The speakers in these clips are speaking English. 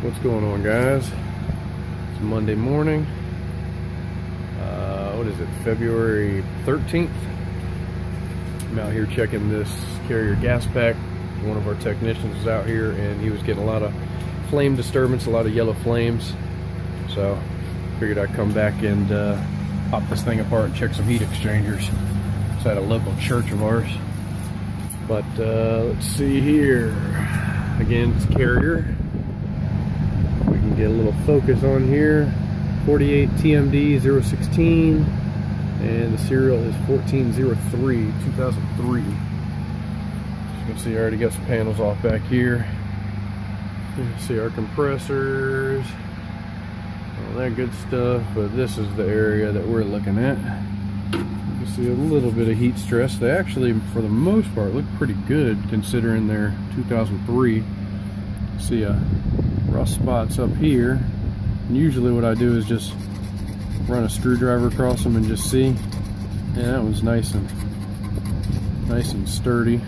What's going on, guys? It's Monday morning. What is it, February 13th? I'm out here checking this carrier gas pack. One of our technicians was out here and he was getting a lot of flame disturbance, a lot of yellow flames. So figured I'd come back and pop this thing apart and check some heat exchangers. It's at a local church of ours. But let's see here. Again, it's carrier. We can get a little focus on here. 48 TMD 016, and the serial is 1403 2003. As you can see, I already got some panels off back here. You can see our compressors, all that good stuff. But this is the area that we're looking at. You can see a little bit of heat stress. They actually, for the most part, look pretty good considering they're 2003. See rust spots up here. And usually what I do is just run a screwdriver across them and just see. Yeah, that was nice and sturdy.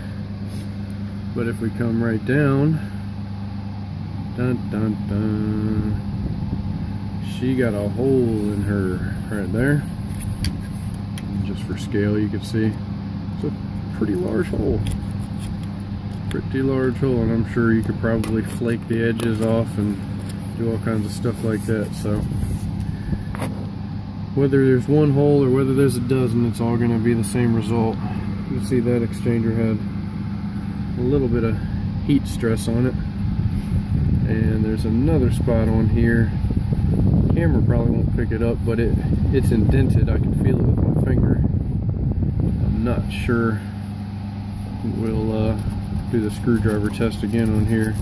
But if we come right down, dun dun dun, she got a hole in her right there. And just for scale, you can see it's a pretty large hole. Pretty large hole, and I'm sure you could probably flake the edges off and do all kinds of stuff like that. So whether there's one hole or whether there's a dozen, it's all going to be the same result. You can see that exchanger had a little bit of heat stress on it, and there's another spot on here. The camera probably won't pick it up, but it's indented. I can feel it with my finger. I'm not sure. We'll do the screwdriver test again on here.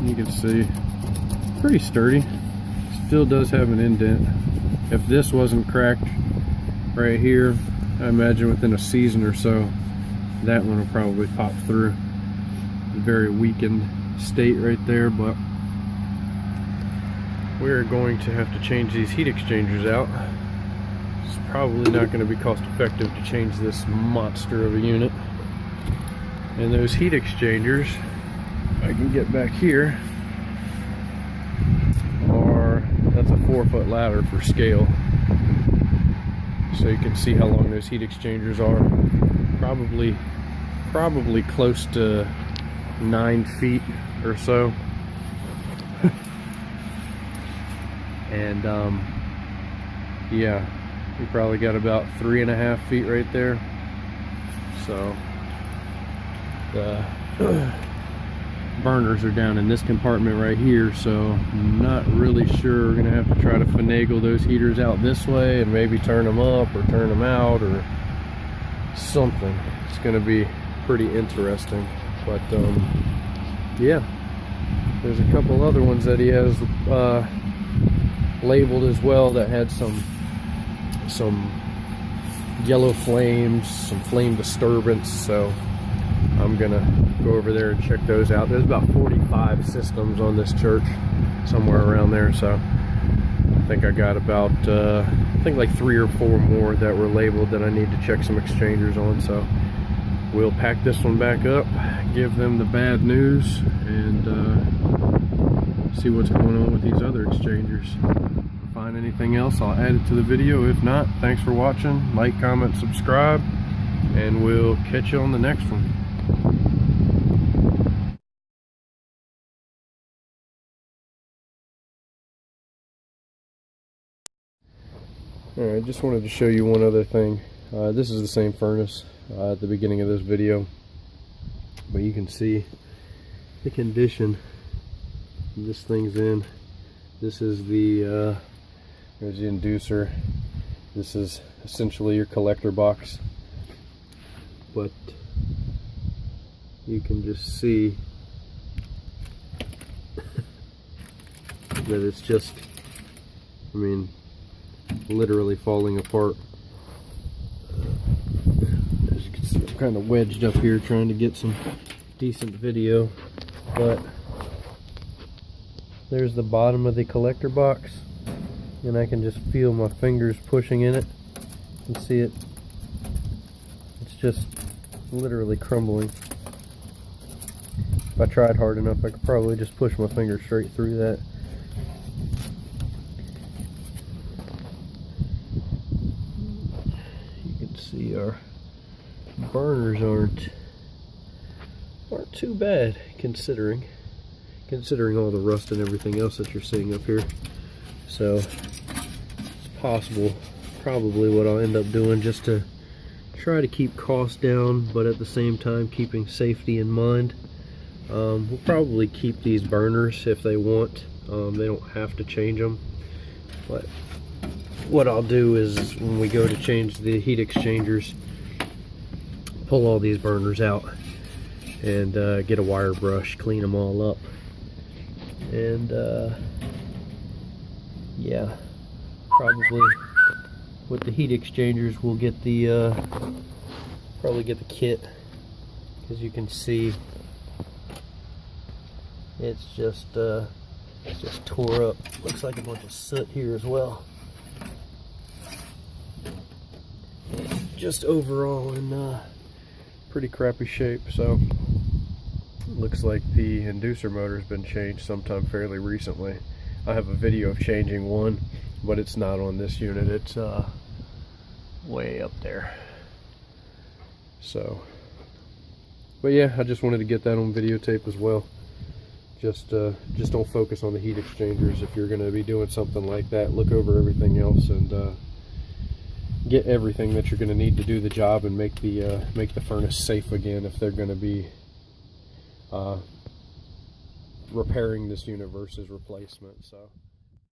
You can see pretty sturdy. Still does have an indent. If this wasn't cracked right here, I imagine within a season or so that one will probably pop through. Very weakened state right there, but we're going to have to change these heat exchangers out. It's probably not going to be cost effective to change this monster of a unit. And those heat exchangers, I can get back here, that's a 4-foot ladder for scale, so you can see how long those heat exchangers are. Probably close to 9 feet or so. And yeah, we probably got about 3.5 feet right there. So the burners are down in this compartment right here, so I'm not really sure. We're gonna have to try to finagle those heaters out this way and maybe turn them up or turn them out or something. It's gonna be pretty interesting. But yeah, there's a couple other ones that he has labeled as well that had some yellow flames, some flame disturbance. So I'm gonna go over there and check those out. There's about 45 systems on this church, somewhere around there. So I think I got about like 3 or 4 more that were labeled that I need to check some exchangers on. So we'll pack this one back up, give them the bad news, and see what's going on with these other exchangers. If I find anything else, I'll add it to the video. If not, thanks for watching. Like, comment, subscribe, and we'll catch you on the next one. Alright, just wanted to show you one other thing. This is the same furnace at the beginning of this video, but you can see the condition this thing's in. This is the there's the inducer. This is essentially your collector box, but you can just see that it's just, I mean, literally falling apart. As you can see, I'm kind of wedged up here trying to get some decent video, but there's the bottom of the collector box, and I can just feel my fingers pushing in it. You can see it. It's just literally crumbling. If I tried hard enough, I could probably just push my finger straight through that. You can see our burners aren't too bad considering all the rust and everything else that you're seeing up here. So it's possible, probably what I'll end up doing, just to try to keep costs down, but at the same time keeping safety in mind. We'll probably keep these burners if they want. They don't have to change them, but what I'll do is when we go to change the heat exchangers, pull all these burners out and get a wire brush, clean them all up, and yeah, probably with the heat exchangers we'll get the probably get the kit, because you can see it's just tore up. Looks like a bunch of soot here as well. Just overall in pretty crappy shape. So looks like the inducer motor has been changed sometime fairly recently. I have a video of changing one, but it's not on this unit. It's way up there. So, but yeah, I just wanted to get that on videotape as well. Just don't focus on the heat exchangers. If you're going to be doing something like that, look over everything else and get everything that you're going to need to do the job, and make the furnace safe again if they're going to be repairing this unit versus replacement. So